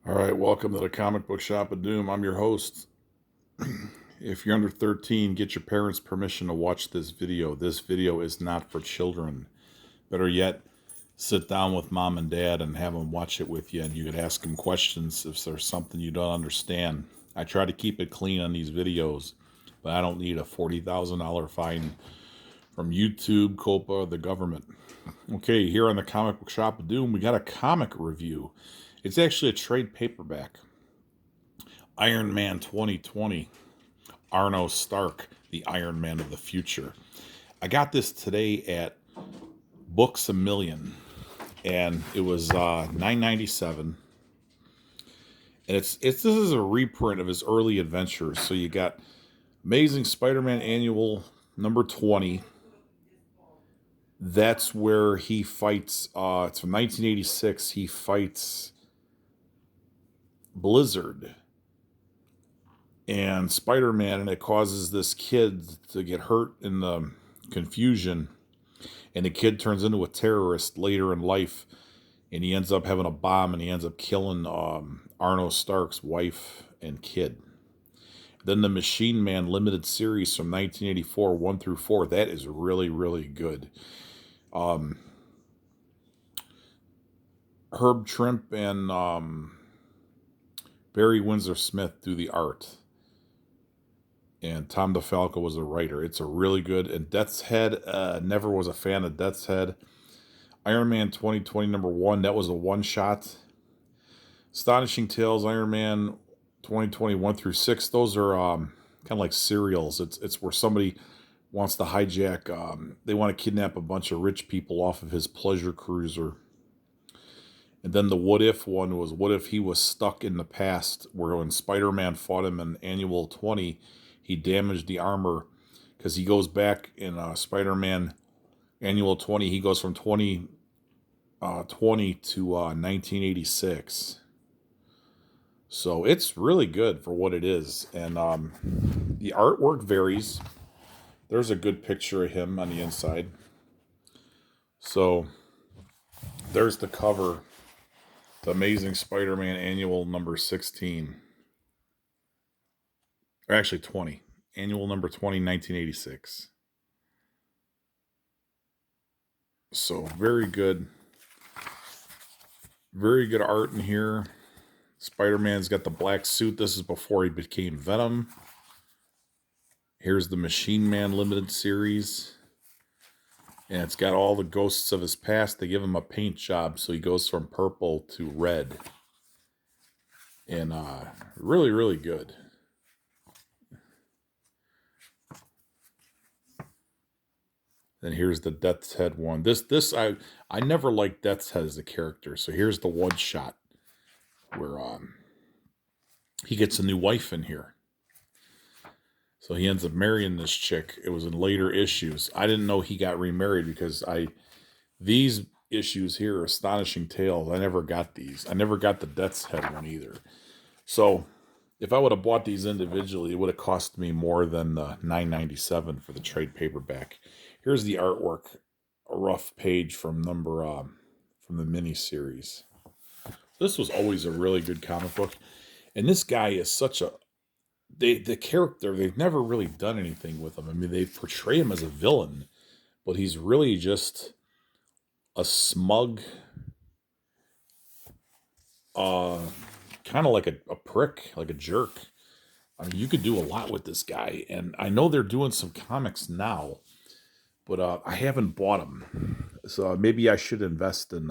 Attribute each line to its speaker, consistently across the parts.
Speaker 1: All right, welcome to the Comic Book Shop of Doom. I'm your host. If you're under 13, get your parents' permission to watch this video. This video is not for children. Better yet, sit down with mom and dad and have them watch it with you, and you can ask them questions if there's something you don't understand. I try to keep it clean on these videos, but I don't need a $40,000 fine from YouTube, COPA, or the government. Okay, here on the Comic Book Shop of Doom, we got a comic review. It's actually a trade paperback. Iron Man 2020. Arno Stark, the Iron Man of the future. I got this today at Books A Million, and it was $9.97. And this is a reprint of his early adventures. So you got Amazing Spider-Man Annual number 20. That's where he fights. It's from 1986. He fights Blizzard and Spider-Man, and it causes this kid to get hurt in the confusion, and the kid turns into a terrorist later in life, and he ends up having a bomb, and he ends up killing Arno Stark's wife and kid. Then the Machine Man limited series from 1984, 1 through 4. That is really, really good. Herb Trimp and Barry Windsor Smith do the art, and Tom DeFalco was the writer. It's a really good, and Death's Head, never was a fan of Death's Head. Iron Man 2020 number 1, that was a one-shot. Astonishing Tales, Iron Man 2020 1 through 6, those are kind of like serials. It's where somebody wants to hijack, they want to kidnap a bunch of rich people off of his pleasure cruiser. And then the What If one was, what if he was stuck in the past, where when Spider-Man fought him in Annual 20, he damaged the armor, because he goes back in Spider-Man Annual 20, he goes from 2020 to 1986. So it's really good for what it is. And the artwork varies. There's a good picture of him on the inside. So there's the cover. The Amazing Spider-Man Annual number 16. Or actually 20. Annual number 20, 1986. So very good. Very good art in here. Spider-Man's got the black suit. This is before he became Venom. Here's the Machine Man limited series. And it's got all the ghosts of his past. They give him a paint job, so he goes from purple to red. And really, really good. Then here's the Death's Head one. I never liked Death's Head as a character. So here's the one shot where he gets a new wife in here. So he ends up marrying this chick. It was in later issues. I didn't know he got remarried, because these issues here are Astonishing Tales. I never got these. I never got the Death's Head one either. So if I would have bought these individually, it would have cost me more than the $9.97 for the trade paperback. Here's the artwork, a rough page from the mini series. This was always a really good comic book, and this guy is such a the character. They've never really done anything with him. I mean, they portray him as a villain, but he's really just a smug, kind of like a prick, like a jerk. I mean, you could do a lot with this guy, and I know they're doing some comics now, but I haven't bought them. So maybe I should invest in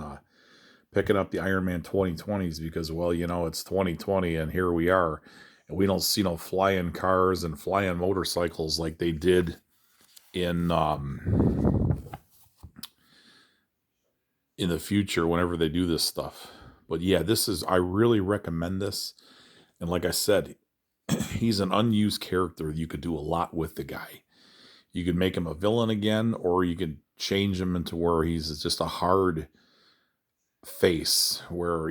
Speaker 1: picking up the Iron Man 2020s, because, well, it's 2020 and here we are, and we don't see no flying cars and flying motorcycles like they did in the future whenever they do this stuff. But yeah, I really recommend this. And like I said, he's an unused character. You could do a lot with the guy. You could make him a villain again, or you could change him into where he's just a hard face, where,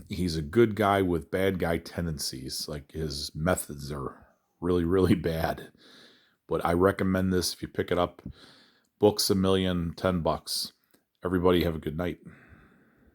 Speaker 1: he's a good guy with bad guy tendencies. Like, his methods are really, really bad. But I recommend this if you pick it up. Books A Million, $10. Everybody have a good night.